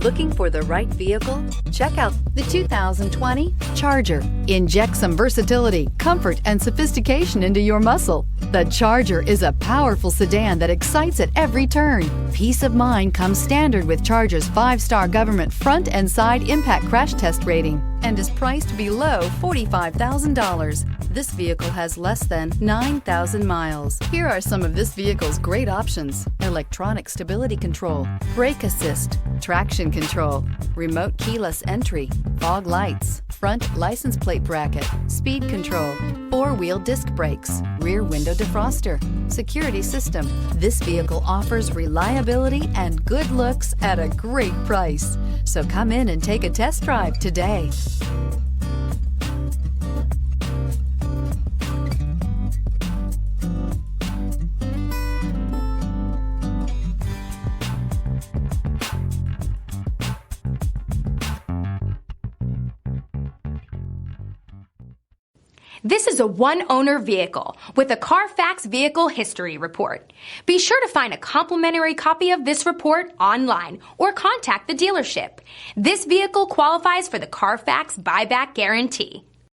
Looking for the right vehicle? Check out the 2020 Charger. Inject some versatility, comfort, and sophistication into your muscle. The Charger is a powerful sedan that excites at every turn. Peace of mind comes standard with Charger's 5-star government front and side impact crash test rating and is priced below $45,000. This vehicle has less than 9,000 miles. Here are some of this vehicle's great options: electronic stability control, brake assist, traction control, remote keyless entry, fog lights, front license plate bracket, speed control, 4-wheel disc brakes, rear window defroster, security system. This vehicle offers reliability and good looks at a great price. So come in and take a test drive today. This is a one-owner vehicle with a Carfax Vehicle History Report. Be sure to find a complimentary copy of this report online or contact the dealership. This vehicle qualifies for the Carfax Buyback Guarantee.